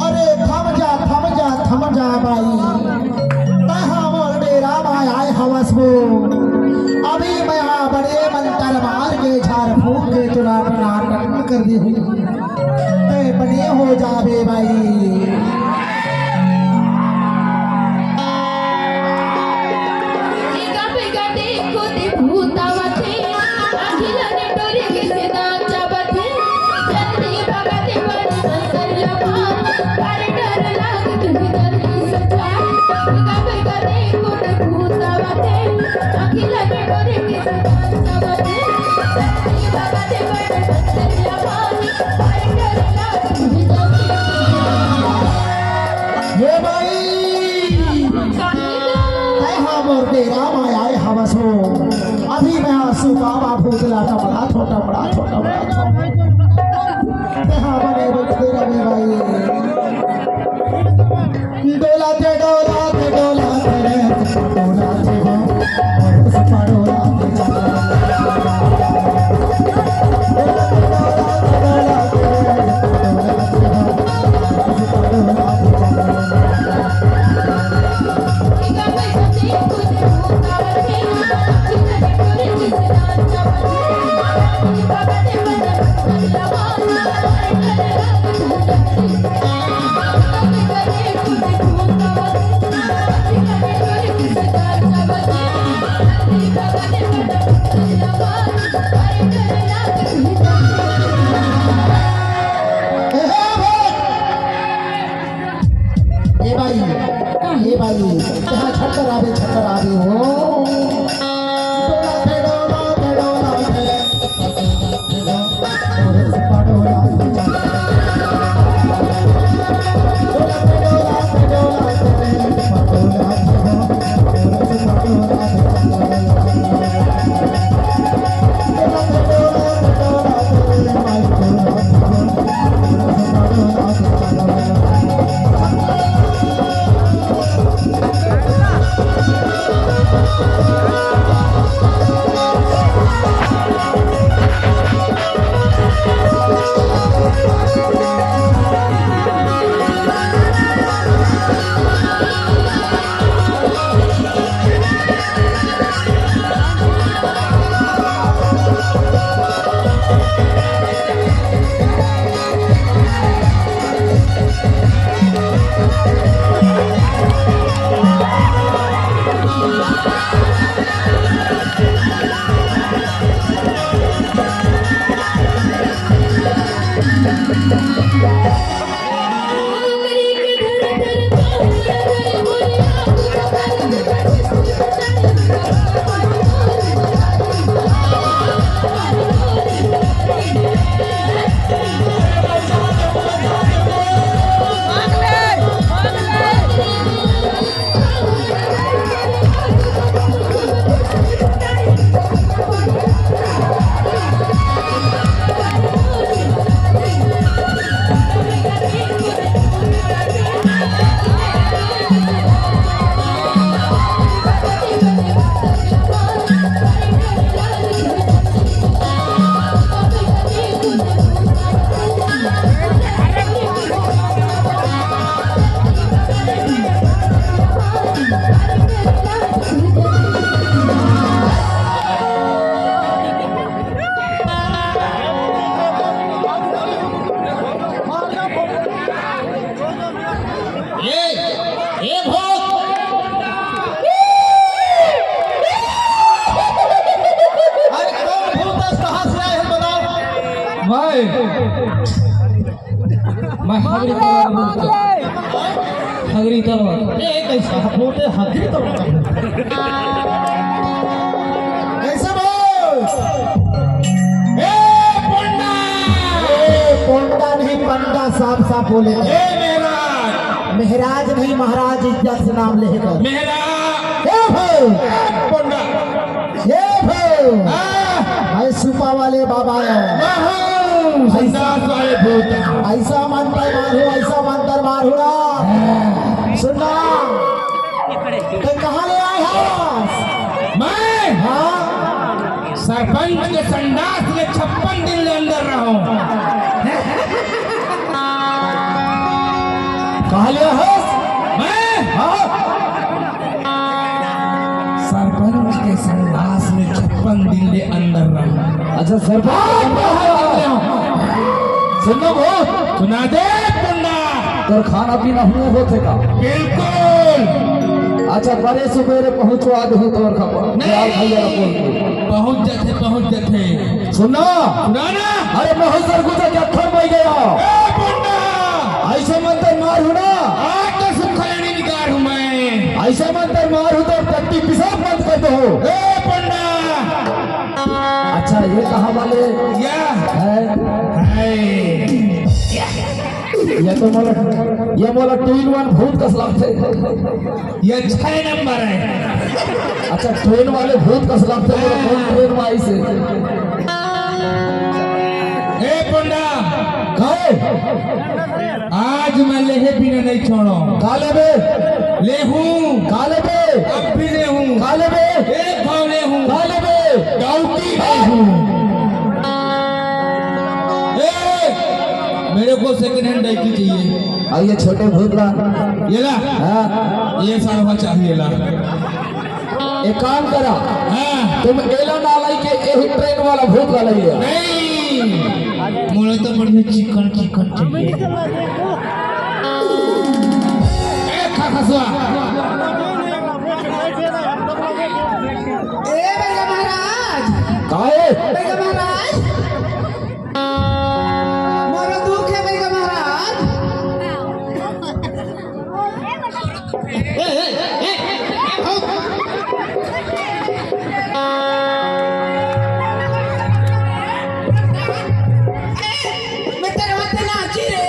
अरे थम जा भाई तहा मोर डेरा भाई आए हवस वो अभी मैं बड़े मंत्र मार के झाड़ फूक के तुरा कर दी हूँ बने हो जावे भाई ये भाई डेरा में आए हवस हो अभी मैं आंसू बाबा भूतला टमड़ा छोटा बड़ा बने बचते रहे भाई डोला ते ये भाई जहाँ छक्कर आवे हो मैं हगरी तलवार कैसा बोलते हगरी तलवार कैसे बोल पोंडा नहीं पंडा साफ बोले मेहराज नहीं महाराज इज्जत से नाम लेगा भाई सुपा वाले बाबा ऐसा मंत्र मारू सुनना तो कहाँ ले आए हैं मैं हाँ सरपंच सरपंच के संडास में 56 दिन ले अंदर रहो। कहा लिया है मैं हाँ सरपंच के संडास में 56 दिन ले अंदर रहो। अच्छा सरपंच सुनो बहुत सुना दे पुंडा। तो खाना पीना हुआ होते का बिल्कुल अच्छा बड़े सवेरे पहुंचवा दे तो खबर भैया पहुंच जाते सुनो सुना ना। अरे महसर गुजर के अखर बह गया ए पुंडा ऐसे मंतर मार हूं ना आज तो सुखलनी निगार हूं मैं। ऐसे मंतर मार हूं तो टट्टी पिसाब बंद कर दो। ए पुंडा अच्छा ये कहा वाले या है ये मोला 2 in 1 भूत कसलाम थे। ये 6 नंबर है। अच्छा ट्रेन वाले भूत कसलाम थे मोला कौन ट्रेन में आई से ए पुंडा काहे आज मैं लेहे बिना नहीं छोड़ो। काले बे ले हूं काले बे अब भी ले हूं। काले बे एक भाव ले हूं। काले बे डाउटी ले हूं। मेरे को सेकंड हैंड बाइक चाहिए। और ये छोटे भूत ला ये ला हाँ ये सारा चाहिए ला। एक काम करा हाँ तुम एला नालाई के यही ट्रेन वाला भूत ला लिया। नहीं मुझे तो बढ़िया चिकन चाहिए। खा खसवा ए भैया महाराज काहे भैया महाराज मोरा दुख है भैया महाराज। मैं तेरे वास्ते नाची रे।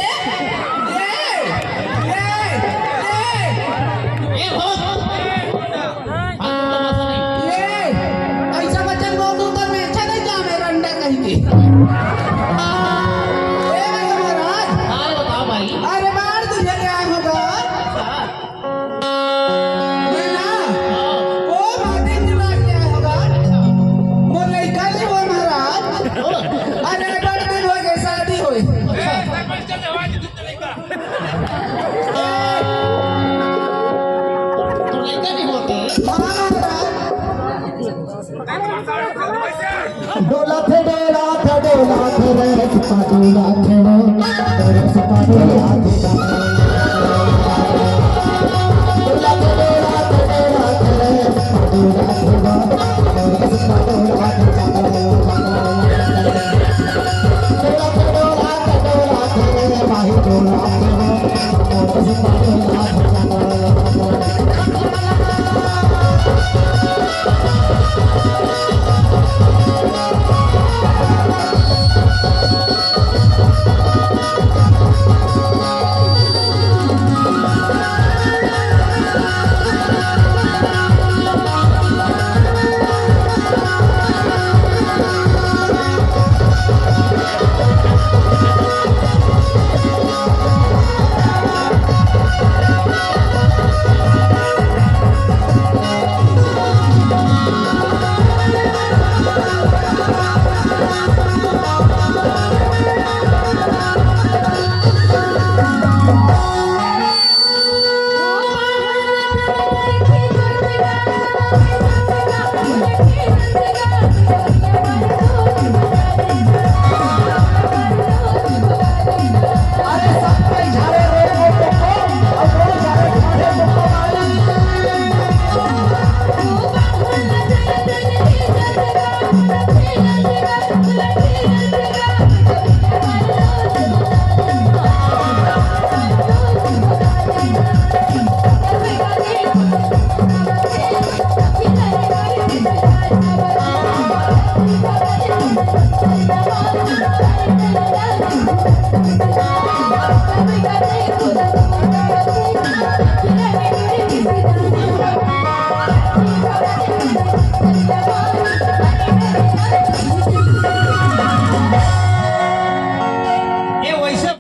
ऐसा बच्चन बोल दूं तो मैं अच्छा नहीं जा मेरा अंडा कहीं की। अरे बाहर तुझे क्या होगा मैं ना वो बातें चला क्या होगा वो लड़का नहीं वो महाराज। अरे बड़े दिन हो गए शादी हुई। डोला थे रे सपा डोला थे